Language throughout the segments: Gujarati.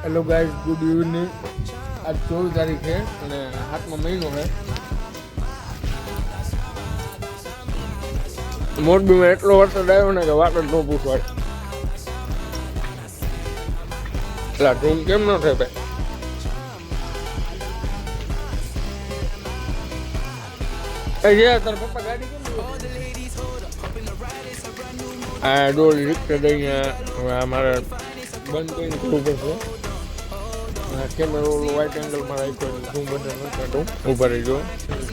Hello guys, good evening. આજ 14 તારીખ છે અને 7મો મહિનો છે. મોરબીમાં એટલો વરસાદ આવ્યો ને કે વાત જ ન પૂછવાય. એટલે ધૂમ કેમ ન થાય ભાઈ? તારા પપ્પા ગાડી કેમ આ ડોલ રિક્ષા દઈને હવે અમારે બંધ કરીને કરવું પડશે. કેમેરો વ્હાઇટ એંગલમાં રાખ્યો ઝૂમ બટન કાઢું ઊભા રહીજો.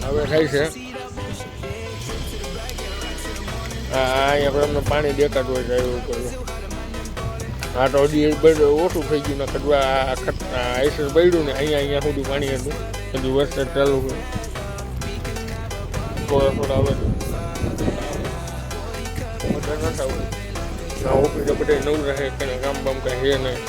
હવે થાય છે અહીંયા પર અમને પાણી દેખાતું હોય છે એવું કરવું. હા તો હજી ઓછું થઈ ગયું ને કડવા આઈસર બળ્યું ને અહીંયા સુધી પાણી હતું. હજી વરસાદ ચાલુ હોય થોડા આવે બધા ન થવું. ઓફિસ બધા નવું રહે કે કામ બામ કાંઈ હે નહીં.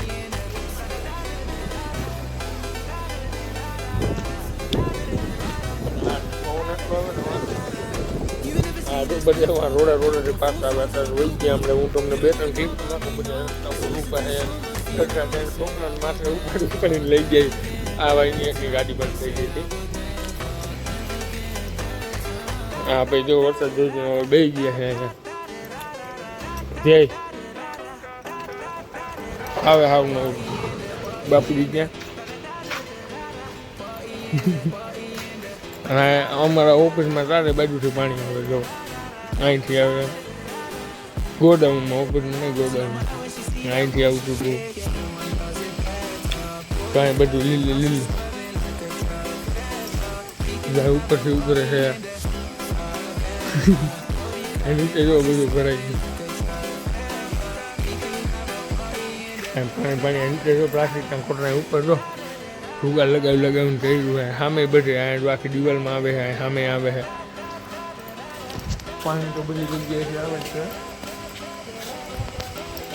બધા રોડા પાછા આવે અત્યારે વહી ગયા. હમણાં હું તમને 2-3 ટીપ નાખું. બધા છોકરાને માથે ઉપાડીને લઈ જાય. આ ભાઈની એક ગાડી બંધ થઈ ગઈ હતી. હા ભાઈ જો વરસાદ જોઈ હવે બે ગયા છે જય આવે હાવ ન બાપુજી ત્યાં અમારા ઓફિસમાં ચારે બાજુથી પાણી આવે. જો અહીંથી આવે ગોડાઉનમાં, ઓફિસમાં નહીં ગોડાઉનમાં. અહીંથી આવતું હતું કાંઈ બધું લીલું જાય ઉપરથી ઉતરે છે. નીચે જો બધું ભરાઈ ગયું પાણી નીચે જો પ્લાસ્ટિક ખોટના ઉપર જો ભૂગા લગાવીને કર્યું હોય. સામે બધે આખી દિવાલમાં આવે છે, સામે આવે છે પાણી. તો બધી જગ્યાએથી આવે છે.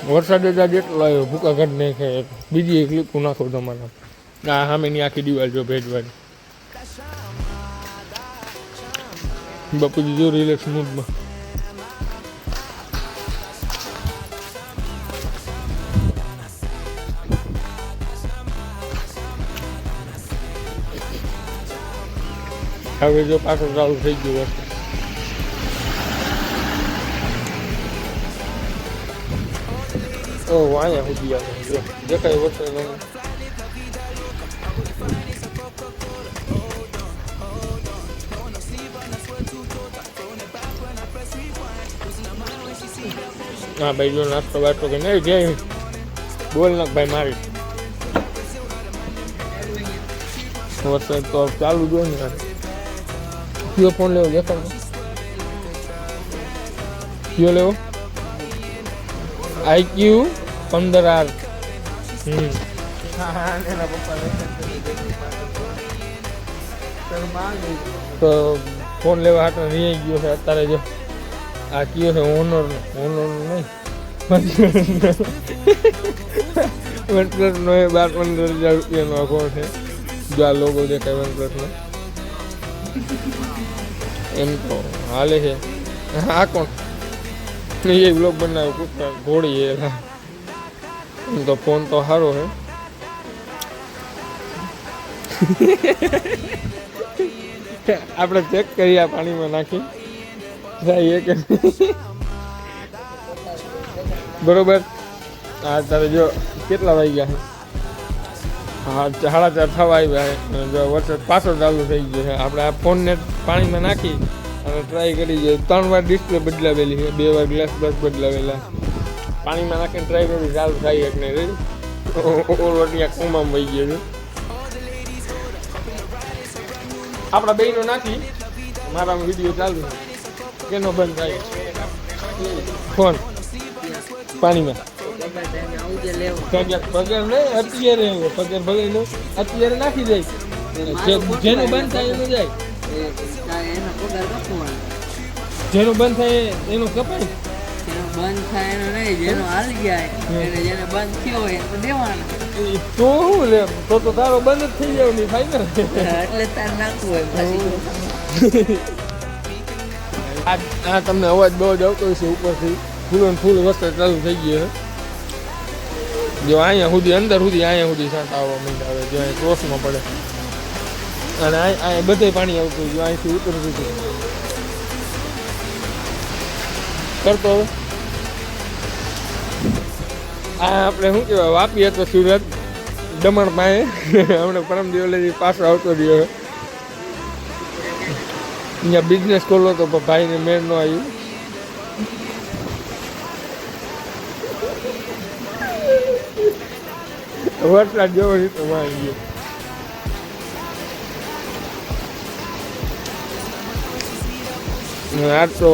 વરસાદ જ જેટલો આવ્યો ભૂકા કાઢ નાખે. બીજી એક લીપું નાખો તમારા આ સામેની આખી દિવાલ જો ભેજવાની. બાપુજી જો રિલેક્સ મૂડમાં. હવે જો પાછો ચાલુ થઈ ગયો વરસાદ. અહીંયા સુધી આવે જો દેખાય વરસાદ. હા ભાઈ જો નાસ્તો વાસ્તો કે નહીં જય બોલ નાખ ભાઈ મારી. વરસાદ તો ચાલુ જો ને. કયો ફોન લેવો દેખાડ કયો લેવો? IQ 15R. તો ફોન લેવા હાટો રહી ગયો છે અત્યારે. જો આ કયો છે ઓનર નહીં વનપ્લસનો એ 12-15 હજાર રૂપિયાનો આ ફોન છે. જો આ લોગો દેખાય વનપ્લસનો એમ તો હાલે છે. આ કોણ એ બ્લોગ બનાવ્યો કૂતરા ઘોડી એમ તો ફોન તો સારો છે. આપણે ચેક કરીએ પાણીમાં નાખી થાય કે બરોબર. હા તારે જો કેટલા વાગ્યા છે? હા 4:30 થવા આવ્યા છે. જો વરસાદ પાછો ચાલુ થઈ ગયો છે. આપણે આ ફોનને પાણીમાં નાખી અને ટ્રાય કરી જોઈએ. 3 વાર ડિસ્પ્લે બદલાવેલી છે, 2 વાર ગ્લાસ બદલાવેલા. પાણીમાં નાખીને ટ્રાય કરી ચાલુ થાય એક નહીં રેડી. ઓલો ત્યાં કુમામાં વહી ગયો છે. આપણા બેયનો નાખી મારામાં વિડીયો ચાલુ છે. કેનો બંધ થાય ફોન પાણીમાં? પગાર નહીં અત્યારે પગાર ભલે નહીં અત્યારે નાખી જાય. જેનું બંધ થાય એનું જાય. જેનું બંધ થાય એનું કપાય. બંધ થાય એનો નહીં, જેનો હાલી જાય એને જેને બંધ થયો હોય એને દેવાનું. તો શું લે તો તારો બંધ જ થઈ જાય નહીં થાય ને. એટલે તાર નાખવું હોય પછી. આ તમને અવાજ બહુ જ આવતો હશે ઉપરથી. ફૂલ વરસાદ ચાલુ થઈ ગયો છે. જો અહીંયા સુધી અંદર સુધી અહીંયા સુધી સાંટ આવવા માંડ્યા આવે જો અહીંયા ક્રોસમાં પડે અને અહીંયા બધે પાણી આવતું જો અહીંથી ઉતરતું હતું કરતો હવે આ આપણે શું કહેવાય વાપી હતો સુરત દમણ પાસે હમણાં પરમ દિવસથી પાછો આવતો રહ્યો અહીંયા બિઝનેસ ખોલો તો ભાઈને મેળ ન આવ્યું વરસાદ જેવો રીતે આવી ગયો આજ તો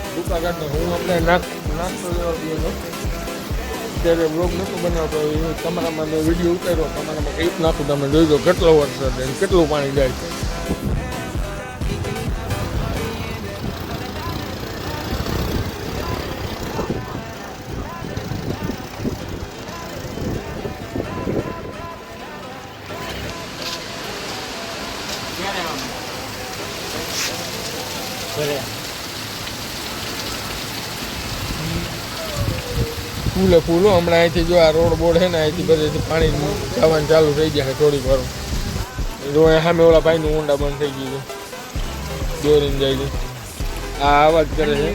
ટૂંકા કાઢને હું આપણે નાસ્તો લેવા ગયો ત્યારે બ્લોગ નહોતો બનાવતો તમારામાં મેં વિડીયો ઉતાર્યો તમારામાં ક્લિપ નાખું તમે જોઈ દો કેટલો વરસાદ અને કેટલું પાણી જાય છે ફૂલે ફૂલો હમણાં અહીંથી જો આ રોડ બોર્ડ છે ને અહીંથી બધેથી પાણી જવાનું ચાલુ થઈ ગયા છે થોડીક વાર જો સામે ઓલા ભાઈનું ઊંડા બંધ થઈ ગયું છે દોરીને જાય છે આ અવાજ કરે છે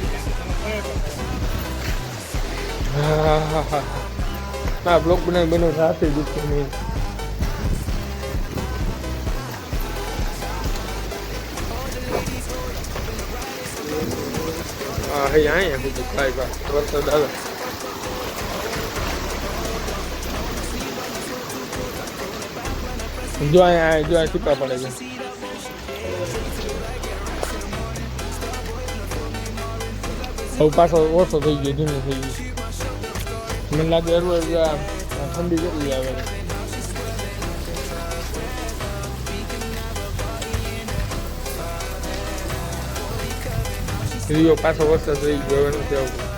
હા હા હા હા બ્લોક બનાવી સાથે જ નહીં હા અહીંયા સુધી ભાઈ વરસાદ આવે જો અહીંયા છૂટા પડે છે હવે પાછો ઓછો થઈ ગયો ધીમે થઈ ગયો મને લાગે રોજ ઠંડી કેટલી આવે રીયો પાછો વરસાદ થઈ ગયો હવે નથી આવતો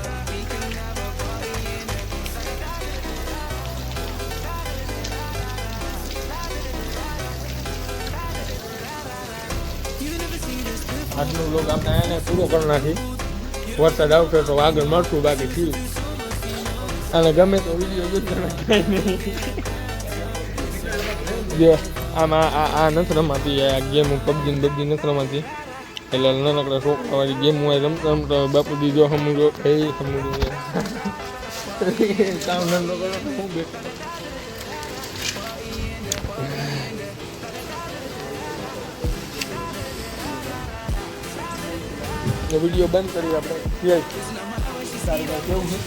આજનો લોક આપણે એને પૂરો કરી નાખી વરસાદ આવશે તો આગળ મળશું બાકી થયું અને ગમે તો વિડીયો જોતા નહીં જો આમાં આ નથી રમાતી આ ગેમ પબજી બબજી નથી રમાતી એટલે નાનકડા છોકરાવાળી ગેમ હોય રમતા રમતા બાપુજી જો સમુદ્રો થઈ સમુદ્રો કામ ધંધો કરો તો હું બેઠો વિડીયો બંધ કરી આપણે સારી વાત કેવું છે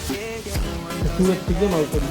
સુરતથી કેમ આવતું